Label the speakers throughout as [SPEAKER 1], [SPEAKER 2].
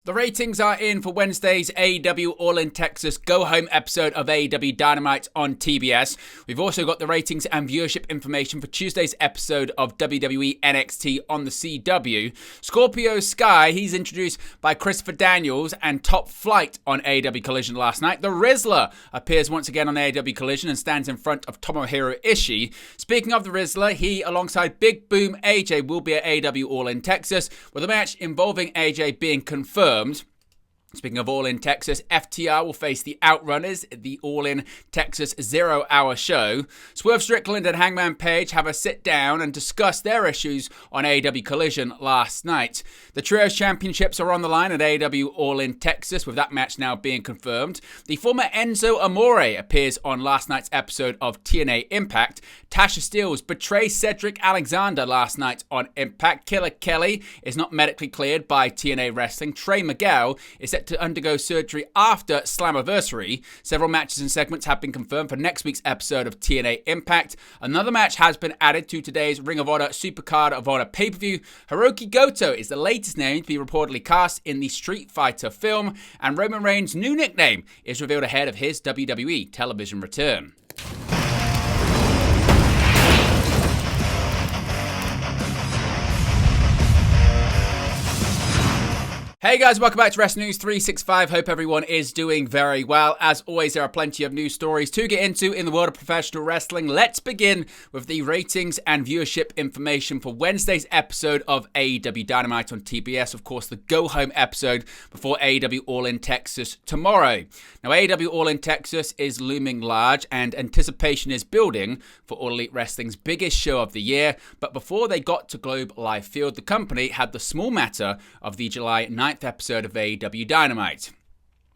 [SPEAKER 1] The ratings are in for Wednesday's AEW All-In Texas go-home episode of AEW Dynamite on TBS. We've also got the ratings and viewership information for Tuesday's episode of WWE NXT on the CW. Scorpio Sky, he's introduced by Christopher Daniels and Top Flight on AEW Collision last night. The Rizzler appears once again on AEW Collision and stands in front of Tomohiro Ishii. Speaking of the Rizzler, he, alongside Big Boom AJ, will be at AEW All-In Texas, with a match involving AJ being confirmed. Speaking of All-In Texas, FTR will face the Outrunners at the All-In Texas 0-hour show. Swerve Strickland and Hangman Page have a sit-down and discuss their issues on AEW Collision last night. The Trios Championships are on the line at AEW All-In Texas, with that match now being confirmed. The former Enzo Amore appears on last night's episode of TNA Impact. Tasha Steelz betrays Cedric Alexander last night on Impact. Killer Kelly is not medically cleared by TNA Wrestling. Trey Miguel is set to undergo surgery after Slammiversary. Several matches and segments have been confirmed for next week's episode of TNA Impact. Another match has been added to today's Ring of Honor Supercard of Honor pay-per-view. Hiroki Goto is the latest name to be reportedly cast in the Street Fighter film, and Roman Reigns' new nickname is revealed ahead of his WWE television return. Hey guys, welcome back to Wrestling News 365. Hope everyone is doing very well. As always, there are plenty of news stories to get into in the world of professional wrestling. Let's begin with the ratings and viewership information for Wednesday's episode of AEW Dynamite on TBS. Of course, the go-home episode before AEW All-In Texas tomorrow. Now, AEW All-In Texas is looming large and anticipation is building for All Elite Wrestling's biggest show of the year. But before they got to Globe Life Field, the company had the small matter of the July 9th episode of AEW Dynamite.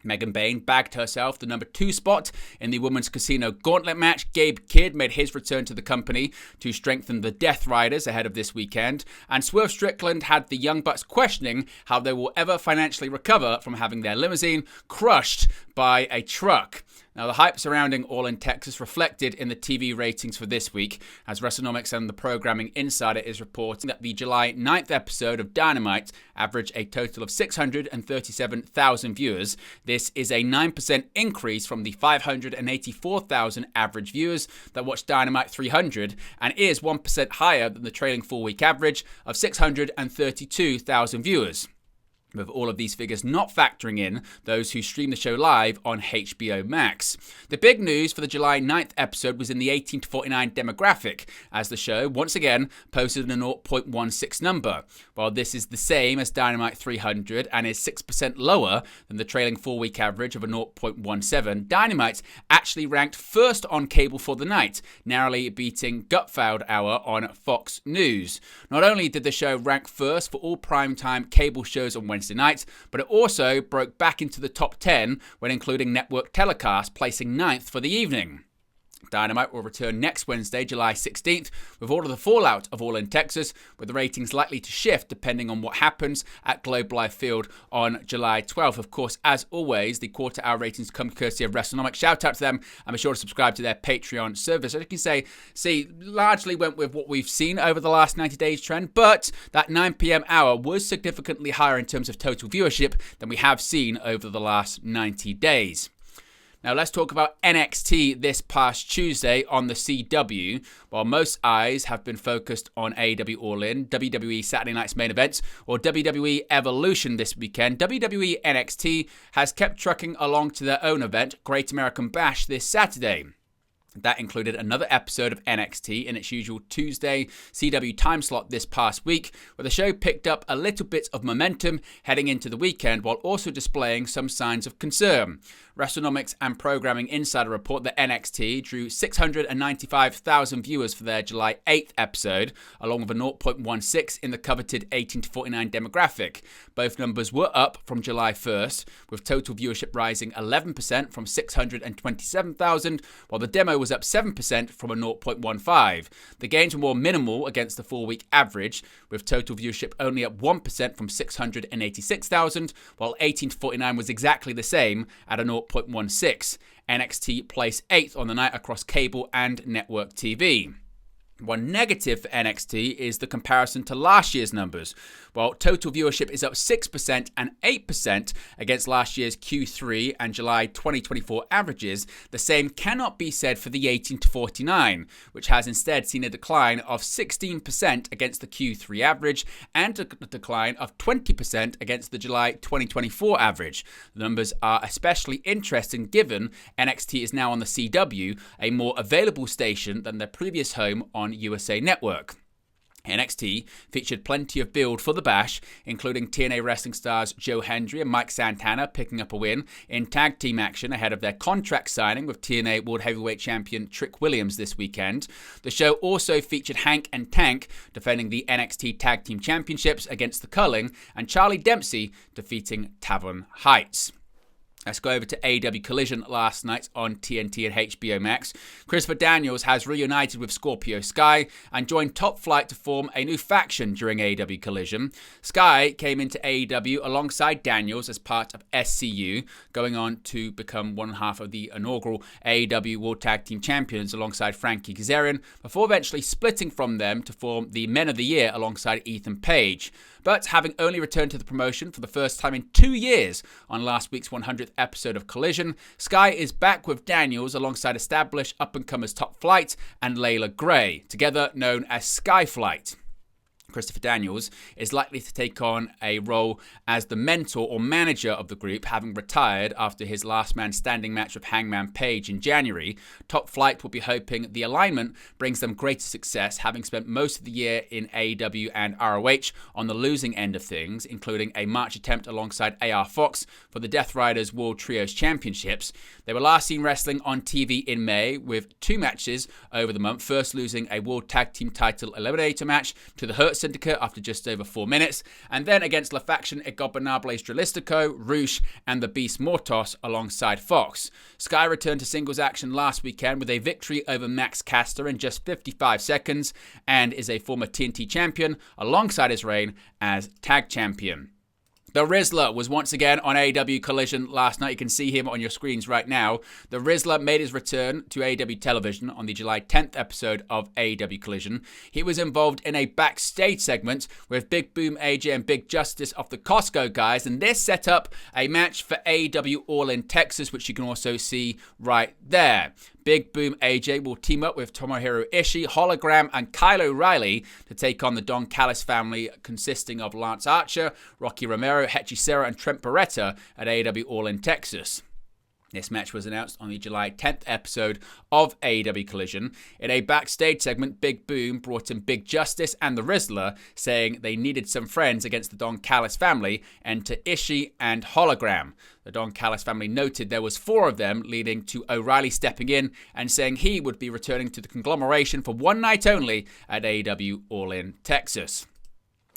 [SPEAKER 1] Megan Bayne bagged herself the number 2 spot in the Women's Casino Gauntlet match. Gabe Kidd made his return to the company to strengthen the Death Riders ahead of this weekend. And Swerve Strickland had the Young Bucks questioning how they will ever financially recover from having their limousine crushed by a truck. Now, the hype surrounding All-In Texas reflected in the TV ratings for this week, as WrestleNomics and the Programming Insider is reporting that the July 9th episode of Dynamite averaged a total of 637,000 viewers. This is a 9% increase from the 584,000 average viewers that watched Dynamite 300, and is 1% higher than the trailing 4-week average of 632,000 viewers, with all of these figures not factoring in those who stream the show live on HBO Max. The big news for the July 9th episode was in the 18 to 49 demographic, as the show once again posted a 0.16 number. While this is the same as Dynamite 300 and is 6% lower than the trailing 4-week average of a 0.17, Dynamite actually ranked first on cable for the night, narrowly beating Gutfeld Hour on Fox News. Not only did the show rank first for all primetime cable shows on Wednesday night, but it also broke back into the top 10 when including network telecast, placing 9th for the evening. Dynamite will return next Wednesday, July 16th, with all of the fallout of All-In Texas, with the ratings likely to shift depending on what happens at Globe Life Field on July 12th. Of course, as always, the quarter-hour ratings come courtesy of WrestleNomics. Shout out to them, and be sure to subscribe to their Patreon service. As you can see, largely went with what we've seen over the last 90 days trend, but that 9 p.m. hour was significantly higher in terms of total viewership than we have seen over the last 90 days. Now let's talk about NXT this past Tuesday on the CW. While most eyes have been focused on AEW All-In, WWE Saturday Night's Main Event, or WWE Evolution this weekend, WWE NXT has kept trucking along to their own event, Great American Bash, this Saturday. That included another episode of NXT in its usual Tuesday CW time slot this past week, where the show picked up a little bit of momentum heading into the weekend while also displaying some signs of concern. WrestleNomics and Programming Insider report that NXT drew 695,000 viewers for their July 8th episode, along with a 0.16 in the coveted 18 to 49 demographic. Both numbers were up from July 1st, with total viewership rising 11% from 627,000, while the demo was up 7% from a 0.15. The gains were more minimal against the 4-week average, with total viewership only up 1% from 686,000, while 18 to 49 was exactly the same at a 0.16. NXT placed 8th on the night across cable and network TV. One negative for NXT is the comparison to last year's numbers. While total viewership is up 6% and 8% against last year's Q3 and July 2024 averages, the same cannot be said for the 18 to 49, which has instead seen a decline of 16% against the Q3 average and a decline of 20% against the July 2024 average. The numbers are especially interesting given NXT is now on the CW, a more available station than their previous home on USA Network. NXT featured plenty of build for the Bash, including TNA wrestling stars Joe Hendry and Mike Santana picking up a win in tag team action ahead of their contract signing with TNA World Heavyweight Champion Trick Williams this weekend. The show also featured Hank and Tank defending the NXT Tag Team Championships against the Culling and Charlie Dempsey defeating Tavern Heights. Let's go over to AEW Collision last night on TNT and HBO Max. Christopher Daniels has reunited with Scorpio Sky and joined Top Flight to form a new faction during AEW Collision. Sky came into AEW alongside Daniels as part of SCU, going on to become one half of the inaugural AEW World Tag Team Champions alongside Frankie Kazarian, before eventually splitting from them to form the Men of the Year alongside Ethan Page. But having only returned to the promotion for the first time in 2 years on last week's 100th episode of Collision, Sky is back with Daniels alongside established up-and-comers Top Flight and Layla Gray, together known as Skyflight. Christopher Daniels is likely to take on a role as the mentor or manager of the group, having retired after his last man standing match with Hangman Page in January. Top Flight will be hoping the alignment brings them greater success, having spent most of the year in AEW and ROH on the losing end of things, including a March attempt alongside AR Fox for the Death Riders World Trios Championships. They were last seen wrestling on TV in May with 2 matches over the month, first losing a World Tag Team title eliminator match to the Hurt Syndicate after just over 4 minutes, and then against La Faction Ingobernables Dralistico, Roosh, and the Beast Mortos alongside Fox. Sky returned to singles action last weekend with a victory over Max Caster in just 55 seconds, and is a former TNT champion alongside his reign as tag champion. The Rizzler was once again on AEW Collision last night. You can see him on your screens right now. The Rizzler made his return to AEW television on the July 10th episode of AEW Collision. He was involved in a backstage segment with Big Boom AJ and Big Justice of the Costco guys, and this set up a match for AEW All-In Texas, which you can also see right there. Big Boom AJ will team up with Tomohiro Ishii, Hologram, and Kyle O'Reilly to take on the Don Callis family, consisting of Lance Archer, Rocky Romero, Hechicero, and Trent Beretta at AEW All-In Texas. This match was announced on the July 10th episode of AEW Collision. In a backstage segment, Big Boom brought in Big Justice and the Rizzler, saying they needed some friends against the Don Callis family, and to Ishii and Hologram. The Don Callis family noted there was 4 of them, leading to O'Reilly stepping in and saying he would be returning to the conglomeration for one night only at AEW All-In Texas.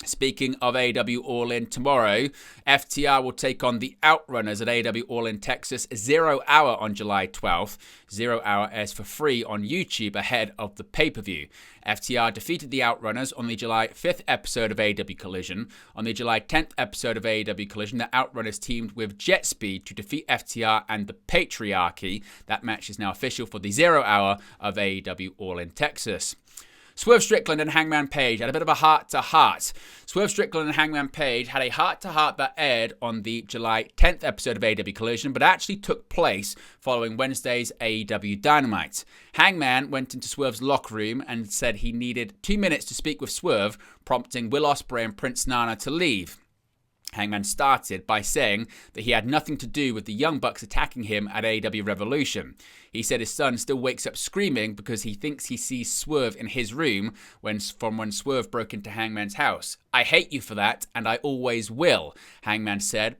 [SPEAKER 1] Speaking of AEW All-In, tomorrow, FTR will take on the Outrunners at AEW All-In Texas 0 hour on July 12th. 0 hour airs for free on YouTube ahead of the pay-per-view. FTR defeated the Outrunners on the July 5th episode of AEW Collision. On the July 10th episode of AEW Collision, the Outrunners teamed with Jet Speed to defeat FTR and the Patriarchy. That match is now official for the 0 hour of AEW All-In Texas. Swerve Strickland and Hangman Page had a bit of a heart-to-heart. Swerve Strickland and Hangman Page had a heart-to-heart that aired on the July 10th episode of AEW Collision, but actually took place following Wednesday's AEW Dynamite. Hangman went into Swerve's locker room and said he needed 2 minutes to speak with Swerve, prompting Will Ospreay and Prince Nana to leave. Hangman started by saying that he had nothing to do with the Young Bucks attacking him at AEW Revolution. He said his son still wakes up screaming because he thinks he sees Swerve in his room from when Swerve broke into Hangman's house. I hate you for that, and I always will, Hangman said,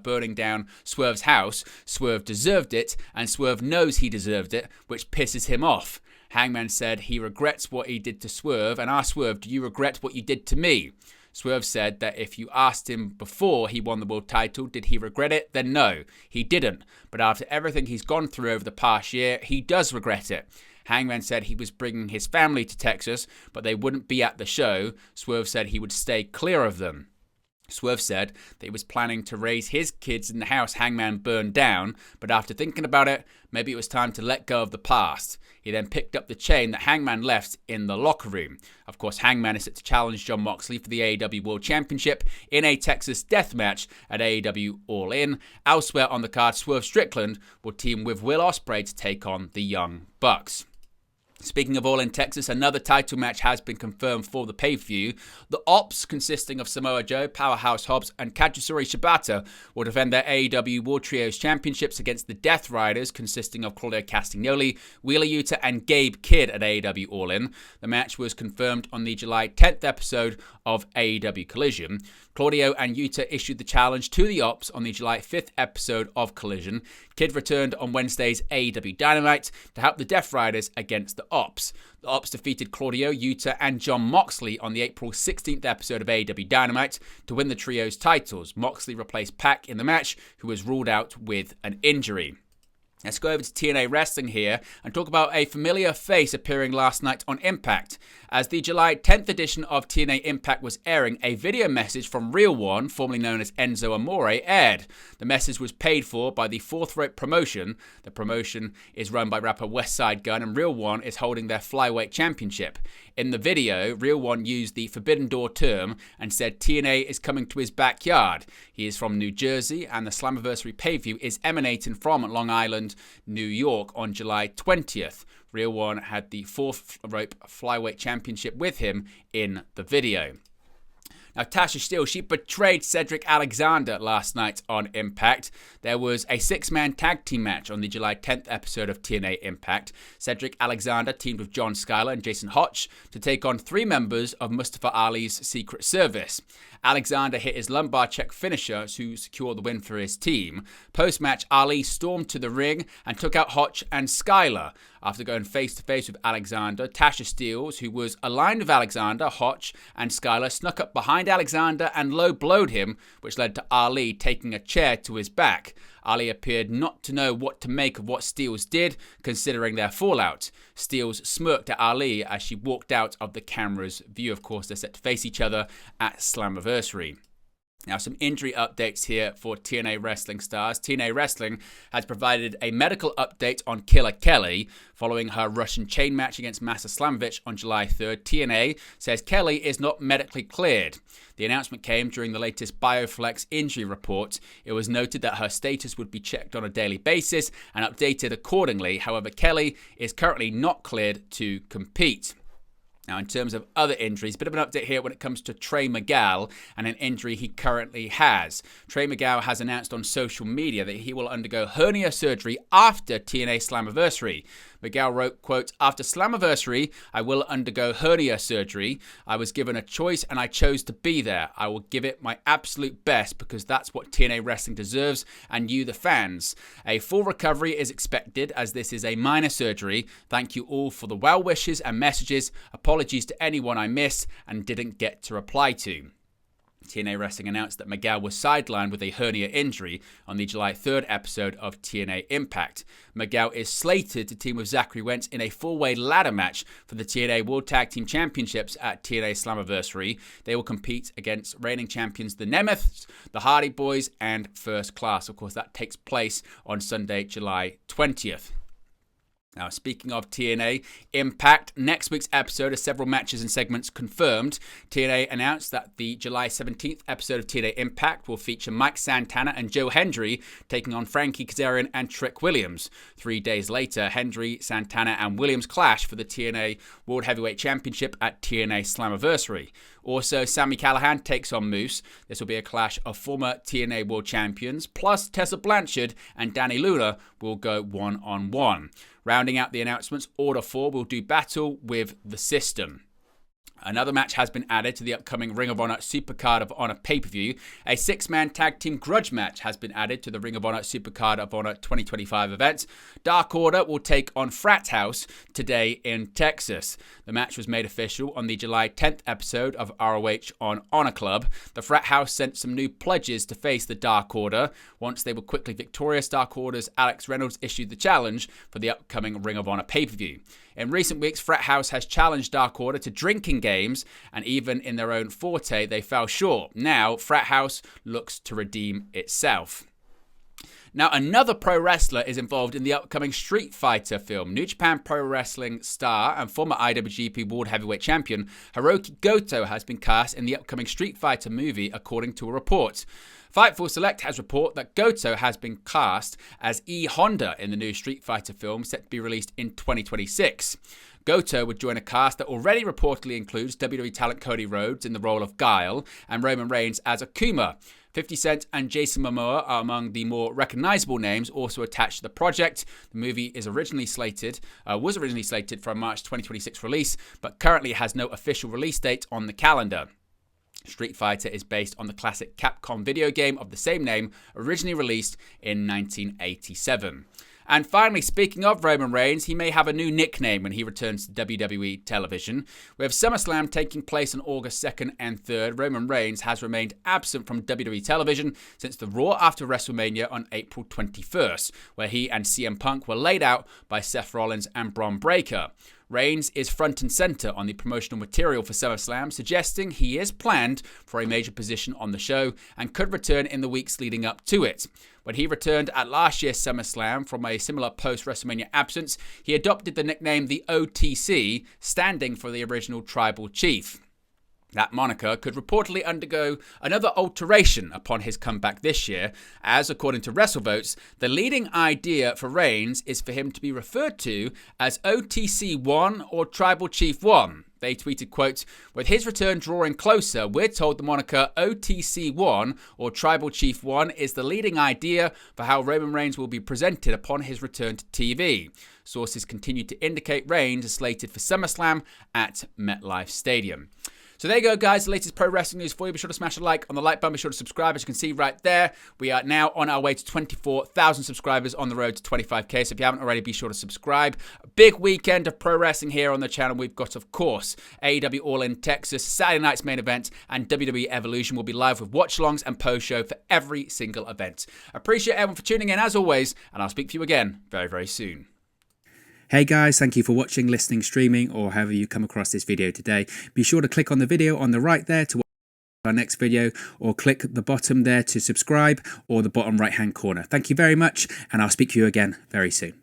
[SPEAKER 1] burning down Swerve's house. Swerve deserved it, and Swerve knows he deserved it, which pisses him off. Hangman said he regrets what he did to Swerve, and asked Swerve, do you regret what you did to me? Swerve said that if you asked him before he won the world title, did he regret it? Then no, he didn't. But after everything he's gone through over the past year, he does regret it. Hangman said he was bringing his family to Texas, but they wouldn't be at the show. Swerve said he would stay clear of them. Swerve said that he was planning to raise his kids in the house Hangman burned down, but after thinking about it, maybe it was time to let go of the past. He then picked up the chain that Hangman left in the locker room. Of course, Hangman is set to challenge Jon Moxley for the AEW World Championship in a Texas death match at AEW All-In. Elsewhere on the card, Swerve Strickland will team with Will Ospreay to take on the Young Bucks. Speaking of All-In Texas, another title match has been confirmed for the pay-per-view. The Ops, consisting of Samoa Joe, Powerhouse Hobbs, and Katsuyori Shibata, will defend their AEW World Trios Championships against the Death Riders, consisting of Claudio Castagnoli, Wheeler Yuta, and Gabe Kidd at AEW All-In. The match was confirmed on the July 10th episode of AEW Collision. Claudio and Yuta issued the challenge to the Ops on the July 5th episode of Collision. Kidd returned on Wednesday's AEW Dynamite to help the Death Riders against the Ops. The Ops defeated Claudio, Yuta, and Jon Moxley on the April 16th episode of AEW Dynamite to win the trio's titles. Moxley replaced Pac in the match, who was ruled out with an injury. Let's go over to TNA Wrestling here and talk about a familiar face appearing last night on Impact. As the July 10th edition of TNA Impact was airing, a video message from Real One, formerly known as Enzo Amore, aired. The message was paid for by the Fourth Rope promotion. The promotion is run by rapper Westside Gunn, and Real One is holding their flyweight championship. In the video, Real One used the Forbidden Door term and said TNA is coming to his backyard. He is from New Jersey, and the Slammiversary pay-per-view is emanating from Long Island, New York on July 20th. Real One had the Fourth Rope Flyweight Championship with him in the video. Now, Tasha Steele, she betrayed Cedric Alexander last night on Impact. There was a six-man tag team match on the July 10th episode of TNA Impact. Cedric Alexander teamed with John Skyler and Jason Hotch to take on three members of Mustafa Ali's Secret Service. Alexander hit his lumbar check finisher to secure the win for his team. Post-match, Ali stormed to the ring and took out Hotch and Skyler. After going face-to-face with Alexander, Tasha Steele, who was aligned with Alexander, Hotch, and Skyler, snuck up behind Alexander and low-blowed him, which led to Ali taking a chair to his back. Ali appeared not to know what to make of what Steels did, considering their fallout. Steels smirked at Ali as she walked out of the camera's view. Of course, they're set to face each other at Slammiversary. Now, some injury updates here for TNA Wrestling stars. TNA Wrestling has provided a medical update on Killer Kelly following her Russian chain match against Masa Slamovich on July 3rd. TNA says Kelly is not medically cleared. The announcement came during the latest Bioflex injury report. It was noted that her status would be checked on a daily basis and updated accordingly. However, Kelly is currently not cleared to compete. Now, in terms of other injuries, bit of an update here when it comes to Trey Miguel and an injury he currently has. Trey Miguel has announced on social media that he will undergo hernia surgery after TNA Slammiversary. Miguel wrote, quote, "After Slammiversary, I will undergo hernia surgery. I was given a choice and I chose to be there. I will give it my absolute best because that's what TNA Wrestling deserves and you, the fans. A full recovery is expected as this is a minor surgery. Thank you all for the well wishes and messages. Apologies to anyone I missed and didn't get to reply to." TNA Wrestling announced that Miguel was sidelined with a hernia injury on the July 3rd episode of TNA Impact. Miguel is slated to team with Zachary Wentz in a four-way ladder match for the TNA World Tag Team Championships at TNA Slammiversary. They will compete against reigning champions the Nemeths, the Hardy Boys, and First Class. Of course, that takes place on Sunday, July 20th. Now, speaking of TNA Impact, next week's episode has several matches and segments confirmed. TNA announced that the July 17th episode of TNA Impact will feature Mike Santana and Joe Hendry taking on Frankie Kazarian and Trick Williams. 3 days later, Hendry, Santana, and Williams clash for the TNA World Heavyweight Championship at TNA Slammiversary. Also, Sami Callihan takes on Moose. This will be a clash of former TNA World Champions, plus Tessa Blanchard and Danny Luna will go one-on-one. Rounding out the announcements, Order 4 will do battle with The System. Another match has been added to the upcoming Ring of Honor Supercard of Honor pay-per-view. A six-man tag team grudge match has been added to the Ring of Honor Supercard of Honor 2025 event. Dark Order will take on Frat House today in Texas. The match was made official on the July 10th episode of ROH on Honor Club. The Frat House sent some new pledges to face the Dark Order. Once they were quickly victorious, Dark Order's Alex Reynolds issued the challenge for the upcoming Ring of Honor pay-per-view. In recent weeks, Frat House has challenged Dark Order to drinking games games, and even in their own forte, they fell short. Now, Frat House looks to redeem itself. Now, another pro wrestler is involved in the upcoming Street Fighter film. New Japan Pro Wrestling star and former IWGP World Heavyweight Champion Hiroki Goto has been cast in the upcoming Street Fighter movie, according to a report. Fightful Select has reported that Goto has been cast as E. Honda in the new Street Fighter film set to be released in 2026. Goto would join a cast that already reportedly includes WWE talent Cody Rhodes in the role of Guile and Roman Reigns as Akuma. 50 Cent and Jason Momoa are among the more recognizable names also attached to the project. The movie was originally slated for a March 2026 release, but currently has no official release date on the calendar. Street Fighter is based on the classic Capcom video game of the same name, originally released in 1987. And finally, speaking of Roman Reigns, he may have a new nickname when he returns to WWE television. With SummerSlam taking place on August 2nd and 3rd, Roman Reigns has remained absent from WWE television since the Raw after WrestleMania on April 21st, where he and CM Punk were laid out by Seth Rollins and Bron Breakker. Reigns is front and center on the promotional material for SummerSlam, suggesting he is planned for a major position on the show and could return in the weeks leading up to it. When he returned at last year's SummerSlam from a similar post-WrestleMania absence, he adopted the nickname the OTC, standing for the original Tribal Chief. That moniker could reportedly undergo another alteration upon his comeback this year, as, according to WrestleVotes, the leading idea for Reigns is for him to be referred to as OTC 1 or Tribal Chief 1. They tweeted, quote, "With his return drawing closer, we're told the moniker OTC 1 or Tribal Chief 1 is the leading idea for how Roman Reigns will be presented upon his return to TV. Sources continue to indicate Reigns is slated for SummerSlam at MetLife Stadium." So there you go, guys. The latest pro wrestling news for you. Be sure to smash a like on the like button. Be sure to subscribe. As you can see right there, we are now on our way to 24,000 subscribers, on the road to 25k. So if you haven't already, be sure to subscribe. A big weekend of pro wrestling here on the channel. We've got, of course, AEW All-In Texas, Saturday night's main event, and WWE Evolution will be live with watch-alongs and post-show for every single event. I appreciate everyone for tuning in, as always, and I'll speak to you again very, very soon.
[SPEAKER 2] Hey guys, thank you for watching, listening, streaming, or however you come across this video today. Be sure to click on the video on the right there to watch our next video, or click the bottom there to subscribe, or the bottom right hand corner. Thank you very much, and I'll speak to you again very soon.